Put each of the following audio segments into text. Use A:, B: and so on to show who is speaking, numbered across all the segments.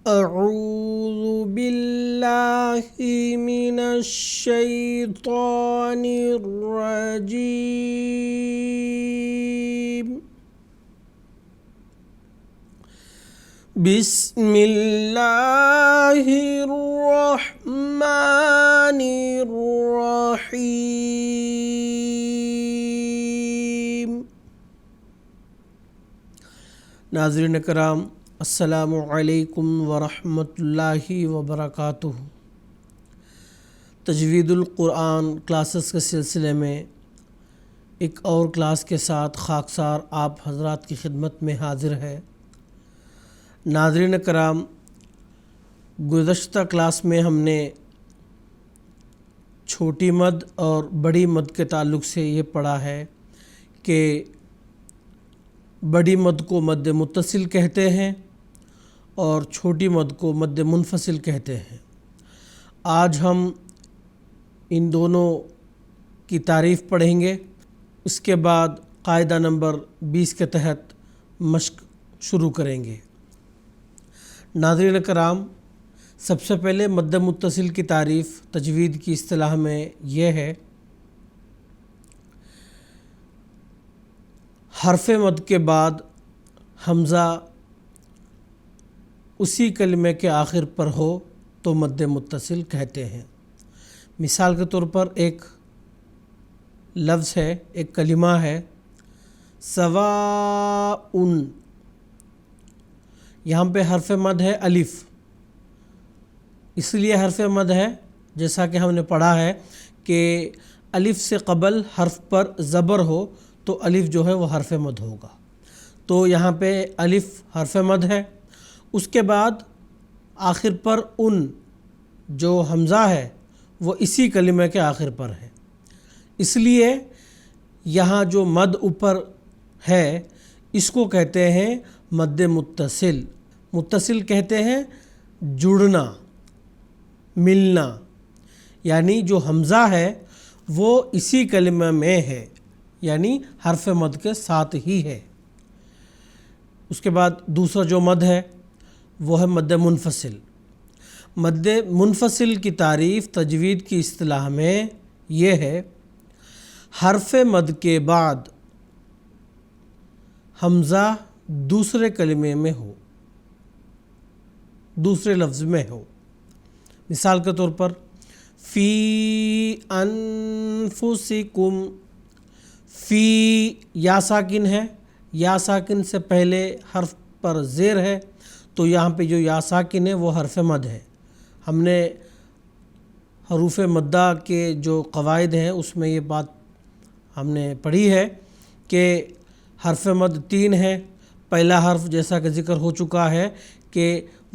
A: أعوذ بالله من الشيطان الرجيم. بسم الله الرحمن الرحيم. ناظرین کرام، السلام علیکم ورحمۃ اللہ وبرکاتہ۔ تجوید القرآن کلاسز کے سلسلے میں ایک اور کلاس کے ساتھ خاکسار آپ حضرات کی خدمت میں حاضر ہے۔ ناظرین کرام، گزشتہ کلاس میں ہم نے چھوٹی مد اور بڑی مد کے تعلق سے یہ پڑھا ہے کہ بڑی مد کو مد متصل کہتے ہیں اور چھوٹی مد کو مد منفصل کہتے ہیں۔ آج ہم ان دونوں کی تعریف پڑھیں گے، اس کے بعد قاعدہ نمبر 20 کے تحت مشق شروع کریں گے۔ ناظرین کرام، سب سے پہلے مد متصل کی تعریف تجوید کی اصطلاح میں یہ ہے: حرف مد کے بعد حمزہ اسی کلمے کے آخر پر ہو تو مد متصل کہتے ہیں۔ مثال کے طور پر ایک لفظ ہے، ایک کلمہ ہے سواء، یہاں پہ حرف مد ہے الف۔ اس لیے حرف مد ہے جیسا کہ ہم نے پڑھا ہے کہ الف سے قبل حرف پر زبر ہو تو الف جو ہے وہ حرف مد ہوگا۔ تو یہاں پہ الف حرف مد ہے، اس کے بعد آخر پر ان جو حمزہ ہے وہ اسی کلمے کے آخر پر ہے، اس لیے یہاں جو مد اوپر ہے اس کو کہتے ہیں مد متصل۔ متصل کہتے ہیں جڑنا، ملنا، یعنی جو حمزہ ہے وہ اسی کلمہ میں ہے، یعنی حرف مد کے ساتھ ہی ہے۔ اس کے بعد دوسرا جو مد ہے وہ ہے مد منفصل۔ مد منفصل کی تعریف تجوید کی اصطلاح میں یہ ہے: حرف مد کے بعد حمزہ دوسرے کلمے میں ہو، دوسرے لفظ میں ہو۔ مثال کے طور پر فی انفسکم، فی یا ساکن ہے، یا ساکن سے پہلے حرف پر زیر ہے، تو یہاں پہ جو یا ساکن ہے وہ حرف مد ہے۔ ہم نے حروف مدہ کے جو قواعد ہیں اس میں یہ بات ہم نے پڑھی ہے کہ حرف مد 3 ہے۔ پہلا حرف جیسا کہ ذکر ہو چکا ہے کہ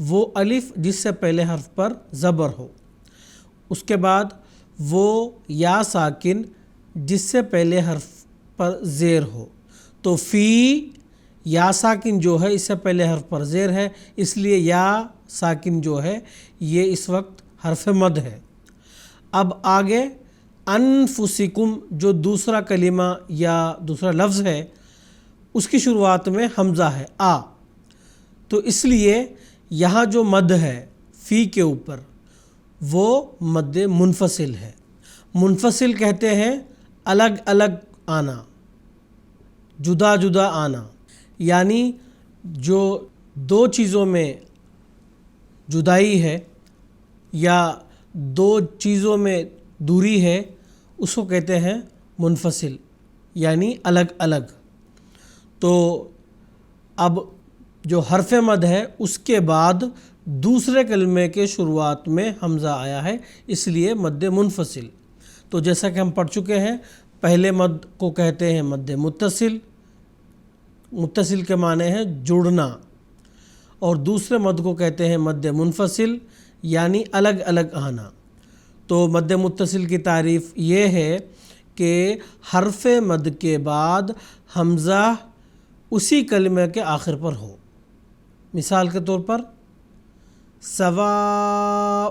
A: وہ الف جس سے پہلے حرف پر زبر ہو، اس کے بعد وہ یا ساکن جس سے پہلے حرف پر زیر ہو۔ تو فی یا ساکن جو ہے اس سے پہلے حرف پر زیر ہے، اس لیے یا ساکن جو ہے یہ اس وقت حرف مد ہے۔ اب آگے انفسکم جو دوسرا کلمہ یا دوسرا لفظ ہے اس کی شروعات میں حمزہ ہے آ، تو اس لیے یہاں جو مد ہے فی کے اوپر وہ مد منفصل ہے۔ منفصل کہتے ہیں الگ الگ آنا، جدا جدا آنا، یعنی جو دو چیزوں میں جدائی ہے یا دو چیزوں میں دوری ہے اس کو کہتے ہیں منفصل، یعنی الگ الگ۔ تو اب جو حرف مد ہے اس کے بعد دوسرے کلمے کے شروعات میں حمزہ آیا ہے، اس لیے مد منفصل۔ تو جیسا کہ ہم پڑھ چکے ہیں، پہلے مد کو کہتے ہیں مد متصل، متصل کے معنی ہے جڑنا، اور دوسرے مد کو کہتے ہیں مد منفصل، یعنی الگ الگ آنا۔ تو مد متصل کی تعریف یہ ہے کہ حرف مد کے بعد حمزہ اسی کلمے کے آخر پر ہو۔ مثال کے طور پر سواء،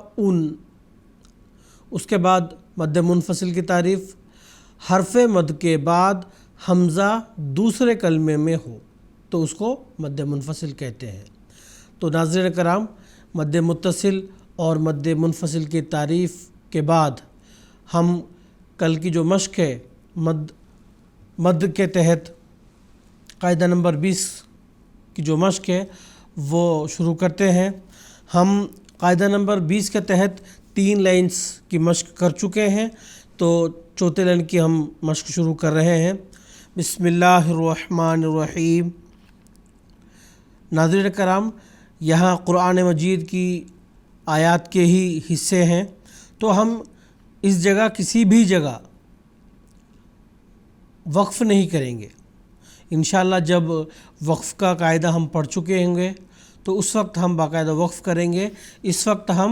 A: اس کے بعد مد منفصل کی تعریف حرف مد کے بعد حمزہ دوسرے کلمے میں ہو تو اس کو مد منفصل کہتے ہیں۔ تو ناظرین کرام، مد متصل اور مد منفصل کی تعریف کے بعد ہم کل کی جو مشق ہے مد کے تحت قاعدہ نمبر 20 کی جو مشق ہے وہ شروع کرتے ہیں۔ ہم قاعدہ نمبر 20 کے تحت 3 لائنز کی مشق کر چکے ہیں، تو چوتھے لائن کی ہم مشق شروع کر رہے ہیں۔ بسم اللہ الرحمن الرحیم۔ ناظرین کرام، یہاں قرآن مجید کی آیات کے ہی حصے ہیں، تو ہم اس جگہ کسی بھی جگہ وقف نہیں کریں گے۔ انشاءاللہ جب وقف کا قاعدہ ہم پڑھ چکے ہوں گے تو اس وقت ہم باقاعدہ وقف کریں گے۔ اس وقت ہم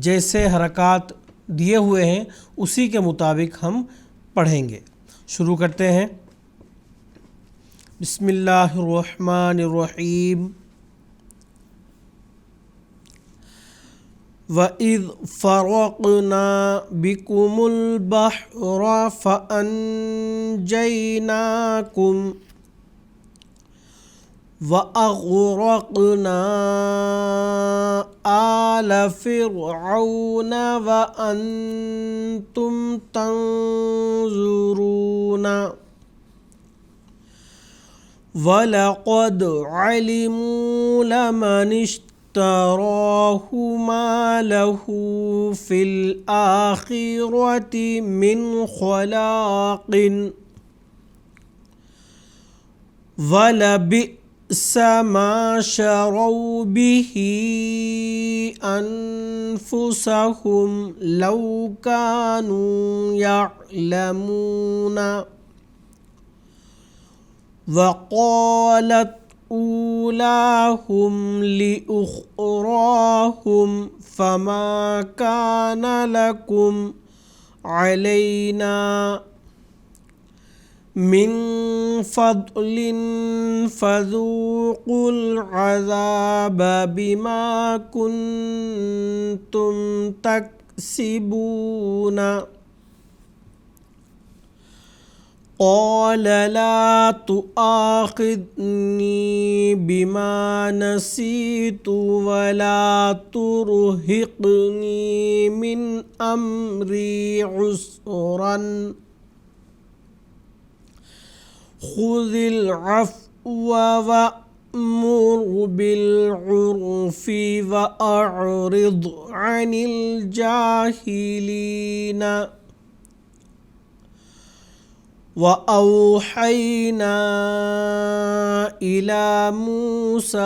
A: جیسے حرکات دیے ہوئے ہیں اسی کے مطابق ہم پڑھیں گے۔ شروع کرتے ہیں۔ بسم اللہ الرحمن الرحیم۔ وَإِذْ فَرَقْنَا بِكُمُ الْبَحْرَ فَأَنْجَيْنَاكُمْ وَأَغْرَقْنَا آلَ فِرْعَوْنَ وَأَنْتُمْ تَنْظُرُونَ وَلَقَدْ عَلِمُوا لَمَنِ اشْتَرَاهُ مَا لَهُ فِي الْآخِرَةِ مِنْ خَلَاقٍ وَلَبِئْسَ مَا شَرَوْا بِهِ أَنفُسَهُمْ لَوْ كَانُوا يَعْلَمُونَ وَقَالَتْ أُولَاهُمْ لِأُخْرَاهُمْ فَمَا كَانَ لَكُمْ عَلَيْنَا مِنْ فَضْلٍ فَذُوقُوا الْعَذَابَ بِمَا كُنْتُمْ تَكْسِبُونَ قَالَ لَا تُؤَاخِذْنِي بِمَا نَسِيتُ وَلَا تُرْهِقْنِي مِنْ أَمْرِي عُسْرًا خُذِ الْعَفْوَ وَأْمُرْ بِالْعُرْفِ وَأَعْرِضْ عَنِ الْجَاهِلِينَ وَأَوْحَيْنَا إِلَى مُوسَىٰ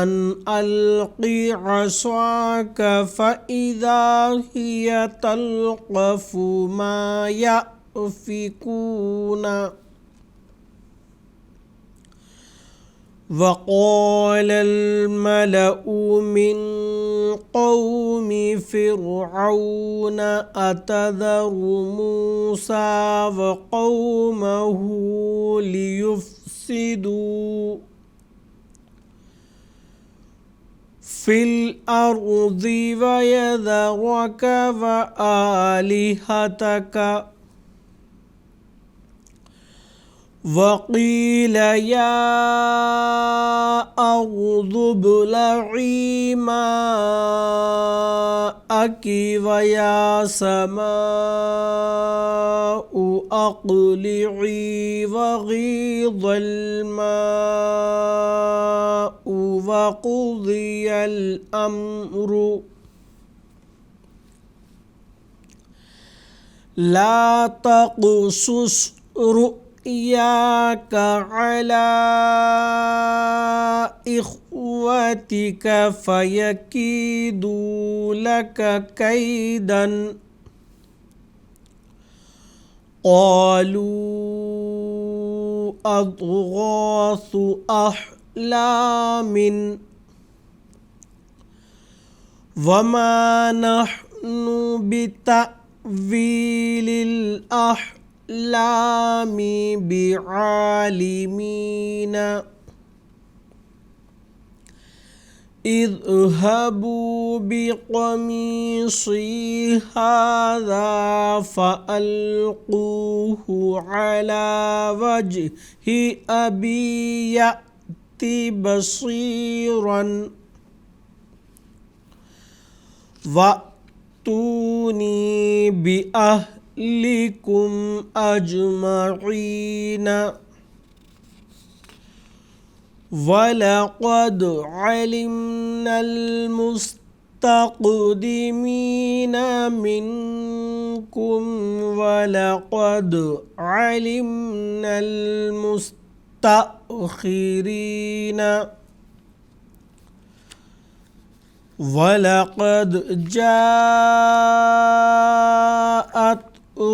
A: أَنْ أَلْقِ عَصَاكَ فَإِذَا هِيَ تَلْقَفُ مَا يَأْفِكُونَ وَقَالَ الْمَلَأُ مِنْ قَوْمِ فِرْعَوْنَ أَتَذَرُ مُوسَىٰ وَقَوْمَهُ لِيُفْسِدُوا فِي الْأَرْضِ وَيَذَرَكَ وَآلِهَتَكَ وَقِيلَ يَا أَرْضُ ابْلَعِي مَاءَكِ وَيَا سَمَاءُ أَقْلِعِي وَغِيضَ الْمَاءُ وَقُضِيَ الْأَمْرُ لَا تَقْصُصْ رُؤْيَاكَ عَلَى إِخْوَتِكَ فَيَكِيدُوا لَكَ كَيْدًا قَالُوا أَضْغَاثُ أَحْلَامٍ وَمَا نَحْنُ بِتَأْوِيلِ الْأَحْلَامِ بِعَالِمِينَ اذْهَبُوا بِقَمِيصِي هَذَا فَأَلْقُوهُ عَلَى وَجْهِ أَبِي يَأْتِ بَصِيرًا وَأْتُونِي بِأَهْلِكُمْ أَجْمَعِينَ وَلَقَدْ عَلِمْنَا الْمُسْتَقْدِمِينَ مِنْكُمْ وَلَقَدْ عَلِمْنَا الْمُسْتَأْخِرِينَ وَلَقَدْ جَاءَتْ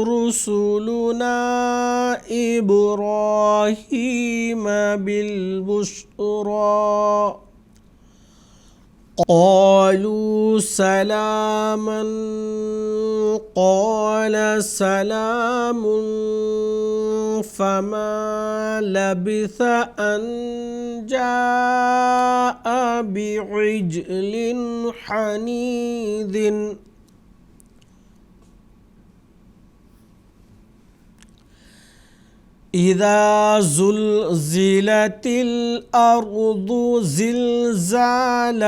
A: رُسُلُنَا إِبْرَاهِيمَ بِالْبُشْرَى قَالُوا سَلَامًا قَالَ سَلَامٌ فَمَا لَبِثَ أَنْ جَاءَ بِعِجْلٍ حَنِيذٍ إِذَا زُلْزِلَتِ الْأَرْضُ زِلْزَالَهَا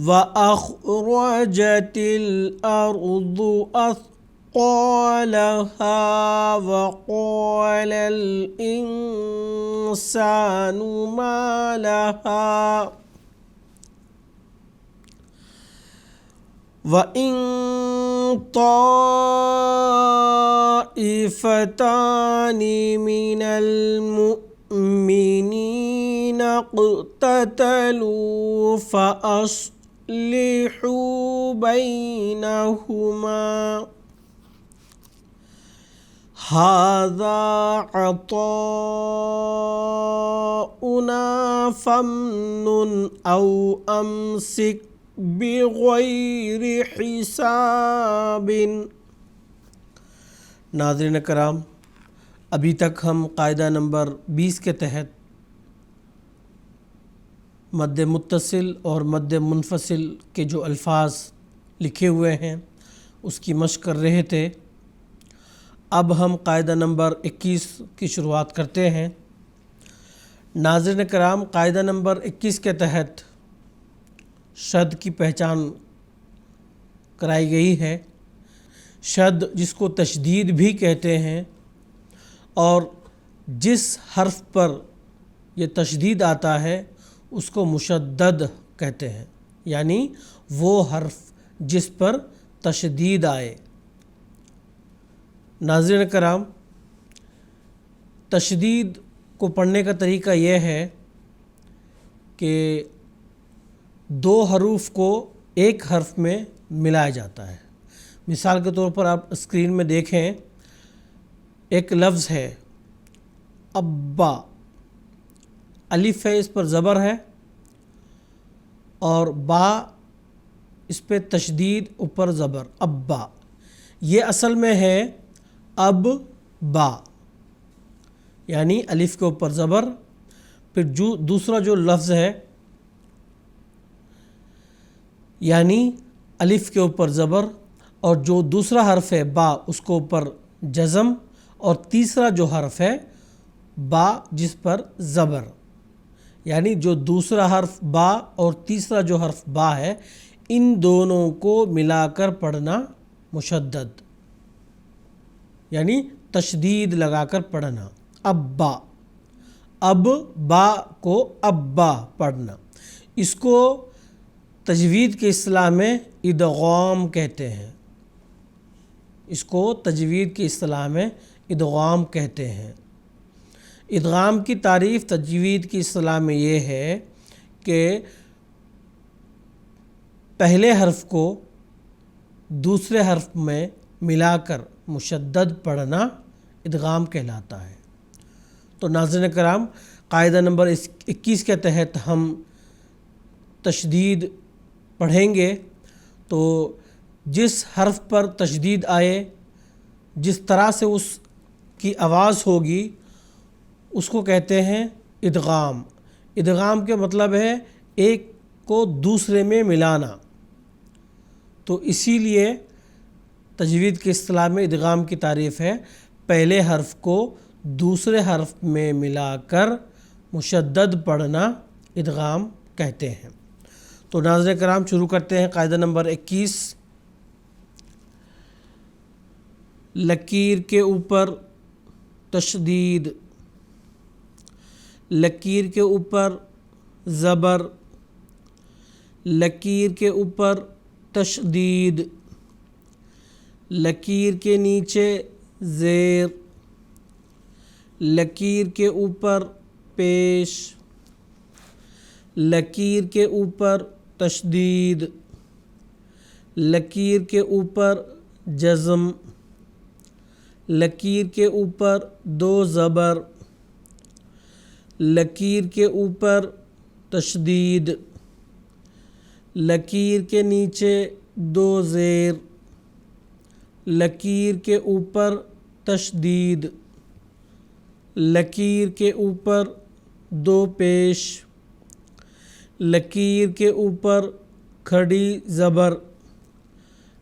A: وَأَخْرَجَتِ الْأَرْضُ أَثْقَالَهَا وَقَالَ الْإِنسَانُ مَا لَهَا وَإِن طَائِفَتَانِ مِنَ الْمُؤْمِنِينَ اقْتَتَلُوا فَأَصْلِحُوا بَيْنَهُمَا هَذَا عَطَاؤُنَا فَامْنُنْ أَوْ أَمْسِكْ بغیر حساب۔ ناظرین کرام، ابھی تک ہم قاعدہ نمبر 20 کے تحت مد متصل اور مد منفصل کے جو الفاظ لکھے ہوئے ہیں اس کی مشق کر رہے تھے۔ اب ہم قاعدہ نمبر 21 کی شروعات کرتے ہیں۔ ناظرین کرام، قاعدہ نمبر 21 کے تحت شد کی پہچان کرائی گئی ہے۔ شد جس کو تشدید بھی کہتے ہیں، اور جس حرف پر یہ تشدید آتا ہے اس کو مشدد کہتے ہیں، یعنی وہ حرف جس پر تشدید آئے۔ ناظرین کرام، تشدید کو پڑھنے کا طریقہ یہ ہے کہ دو حروف کو ایک حرف میں ملایا جاتا ہے۔ مثال کے طور پر آپ اسکرین میں دیکھیں، ایک لفظ ہے ابا، الف ہے، اس پر زبر ہے، اور با اس پہ تشدید، اوپر زبر، ابا۔ یہ اصل میں ہے اب با، یعنی الف کے اوپر زبر، پھر دوسرا جو لفظ ہے یعنی الف کے اوپر زبر، اور جو دوسرا حرف ہے با اس کو اوپر جزم، اور تیسرا جو حرف ہے با جس پر زبر، یعنی جو دوسرا حرف با اور تیسرا جو حرف با ہے ان دونوں کو ملا کر پڑھنا مشدد، یعنی تشدید لگا کر پڑھنا۔ ابا، اب با کو ابا پڑھنا، اس کو تجوید کی اصطلاح میں ادغام کہتے ہیں۔ اس کو تجوید کی اصطلاح میں ادغام کہتے ہیں۔ ادغام کی تعریف تجوید کی اصطلاح میں یہ ہے کہ پہلے حرف کو دوسرے حرف میں ملا کر مشدد پڑھنا ادغام کہلاتا ہے۔ تو ناظرین کرام، قاعدہ نمبر 21 کے تحت ہم تشدید پڑھیں گے، تو جس حرف پر تشدید آئے، جس طرح سے اس کی آواز ہوگی، اس کو کہتے ہیں ادغام۔ ادغام کے مطلب ہے ایک کو دوسرے میں ملانا۔ تو اسی لیے تجوید کی اصطلاح میں ادغام کی تعریف ہے پہلے حرف کو دوسرے حرف میں ملا کر مشدد پڑھنا ادغام کہتے ہیں۔ تو ناظرین کرام شروع کرتے ہیں قاعدہ نمبر 21۔ لکیر کے اوپر تشدید، لکیر کے اوپر زبر، لکیر کے اوپر تشدید، لکیر کے نیچے زیر، لکیر کے اوپر پیش، لکیر کے اوپر تشدید، لکیر کے اوپر جزم، لکیر کے اوپر دو زبر، لکیر کے اوپر تشدید، لکیر کے نیچے دو زیر، لکیر کے اوپر تشدید، لکیر کے اوپر دو پیش، لکیر کے اوپر کھڑی زبر،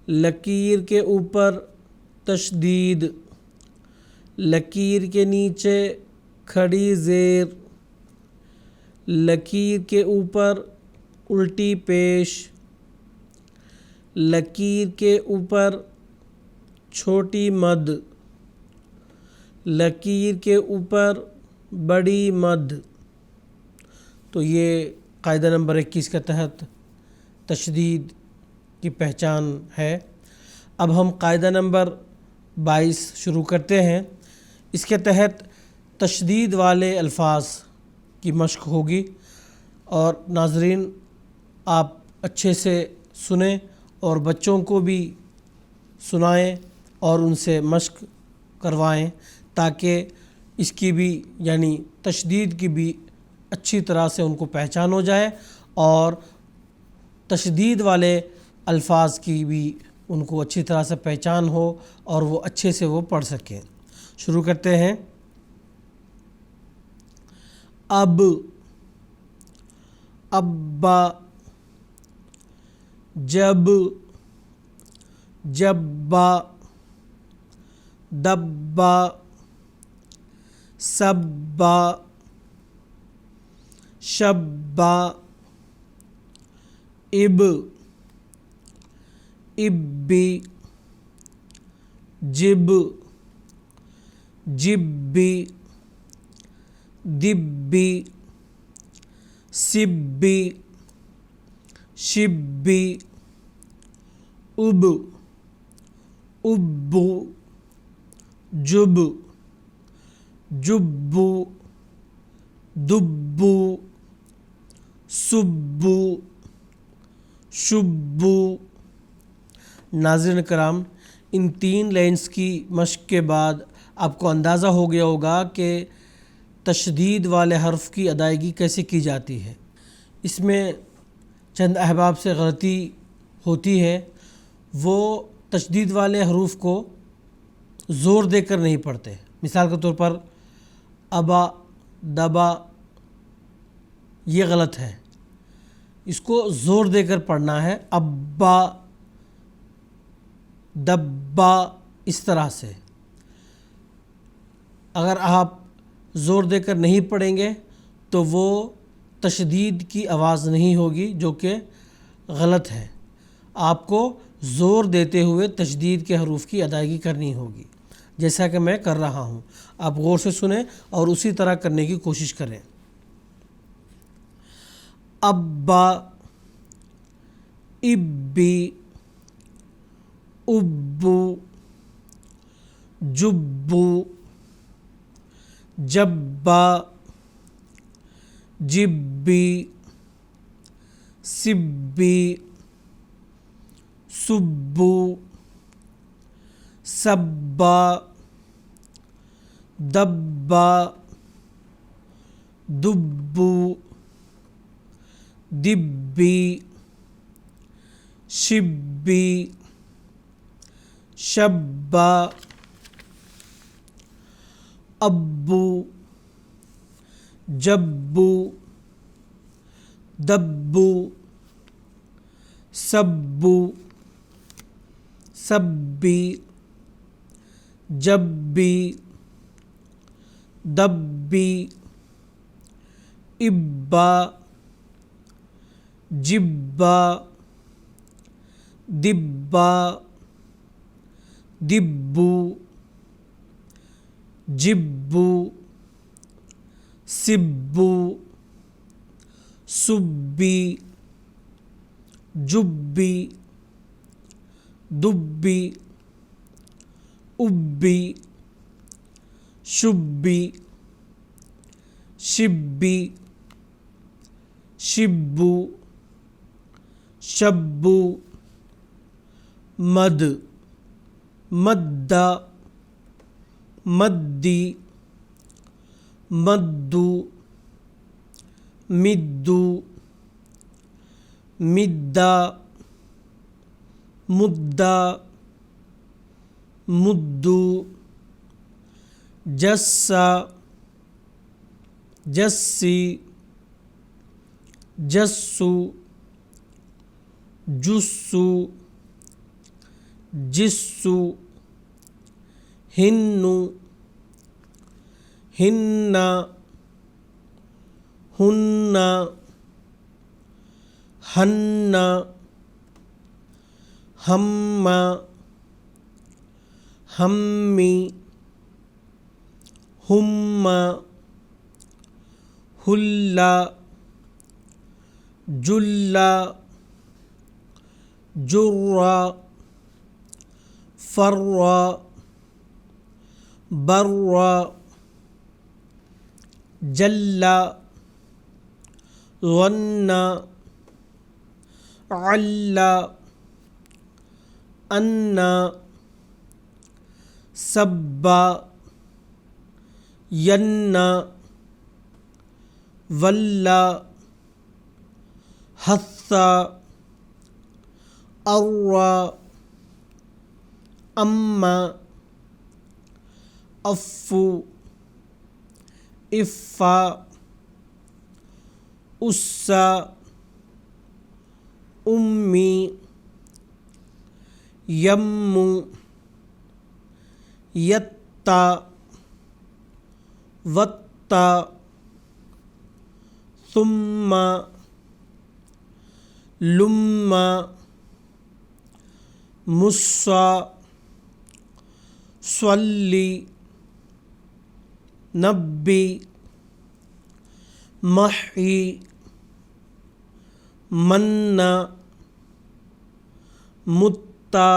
A: لکیر کے اوپر تشدید، لکیر کے نیچے کھڑی زیر، لکیر کے اوپر الٹی پیش، لکیر کے اوپر چھوٹی مد، لکیر کے اوپر بڑی مد۔ تو یہ قاعدہ نمبر 21 کے تحت تشدید کی پہچان ہے۔ اب ہم قاعدہ نمبر 22 شروع کرتے ہیں۔ اس کے تحت تشدید والے الفاظ کی مشق ہوگی، اور ناظرین آپ اچھے سے سنیں اور بچوں کو بھی سنائیں اور ان سے مشق کروائیں، تاکہ اس کی بھی یعنی تشدید کی بھی اچھی طرح سے ان کو پہچان ہو جائے، اور تشدید والے الفاظ کی بھی ان کو اچھی طرح سے پہچان ہو اور وہ اچھے سے وہ پڑھ سکیں۔ شروع کرتے ہیں۔ اب، ابا، جب، جبا، دبا، سبا، شبا، اب، ابی، جب، جبی، دبی، سبی، شبی، اب، ابو، جب، جبو، دبو، سبو، شبو۔ ناظرین کرام، ان 3 لائنز کی مشق کے بعد آپ کو اندازہ ہو گیا ہوگا کہ تشدید والے حرف کی ادائیگی کیسے کی جاتی ہے۔ اس میں چند احباب سے غلطی ہوتی ہے، وہ تشدید والے حروف کو زور دے کر نہیں پڑھتے۔ مثال کے طور پر ابا، دبا، یہ غلط ہے، اس کو زور دے کر پڑھنا ہے۔ ابا، دبا، اس طرح سے۔ اگر آپ زور دے کر نہیں پڑھیں گے تو وہ تشدید کی آواز نہیں ہوگی، جو کہ غلط ہے۔ آپ کو زور دیتے ہوئے تشدید کے حروف کی ادائیگی کرنی ہوگی، جیسا کہ میں کر رہا ہوں۔ آپ غور سے سنیں اور اسی طرح کرنے کی کوشش کریں۔ ابا، ابی، ابو، جبو، جبا، جبی، سبی، سبو، سبا، دبا، دبو، دبی، شبی، شبا، ابو، جبو، دبو، سبو، سبی، جبی، دبی، ابا، جبا دبا دبو جبو سبو سبی جبی دبی ابی شبی شبی شبو شبو مد مدّ مدّی مدّو مدّو مدّا مدّا مدّو جسّا جسّی جسّو جسّو جسّو ہنّو ہنّا ہنّا ہنّا ہمّا ہمّی ہمّا ہلّا جلّا جرّا فرّا برّا جلّا غنّا عَلّا أَنّا سبّا ينّا ولا حثّا أروى أما أفّو إفّا أُسّا أمّی یمّو یتّا وتّا ثُمَّ لُمّا مُصّا صلی نبّی محی منّا مُتّا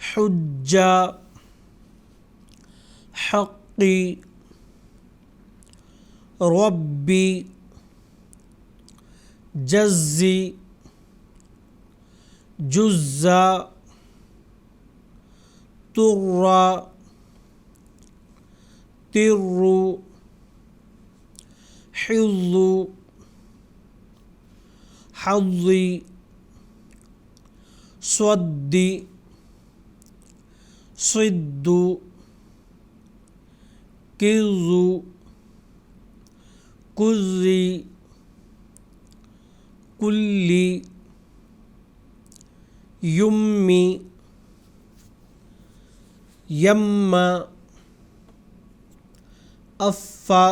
A: حُجّا حقّی ربّی جزّی جُزّا تُرّا تِرُّ حِظُّ حظّی صدّی صِدُّ کِرُّ کُرّی کُلّی یُمّی یمّا أَفّا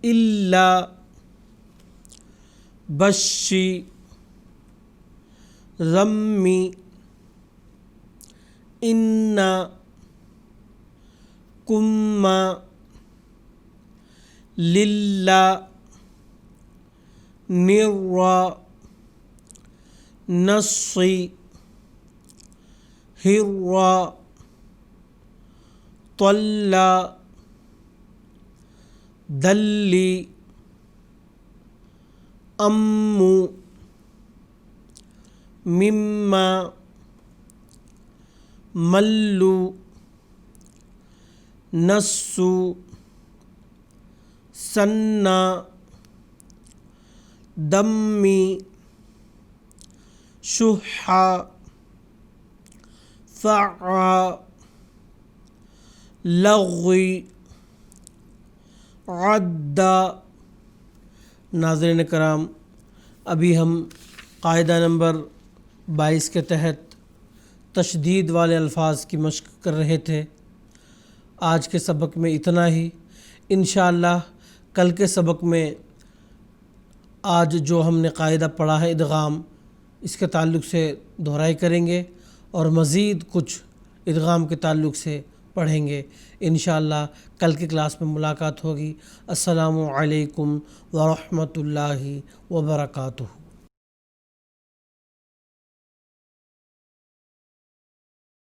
A: إِلّا بشّی غمّی إِنّا کُمّا لِلّا نِرّا نصّی ہرّا طلّا دلّی امّو ممّا ملّو نسّو سنّا دمّی شُحّا فعّا لغوی عدّا۔ ناظرین کرام، ابھی ہم قاعدہ نمبر 22 کے تحت تشدید والے الفاظ کی مشق کر رہے تھے۔ آج کے سبق میں اتنا ہی۔ انشاءاللہ کل کے سبق میں آج جو ہم نے قاعدہ پڑھا ہے ادغام، اس کے تعلق سے دہرائی کریں گے اور مزید کچھ ادغام کے تعلق سے پڑھیں گے انشاءاللہ۔ کل کی کلاس میں ملاقات ہوگی۔ السلام علیکم ورحمۃ اللہ وبرکاتہ۔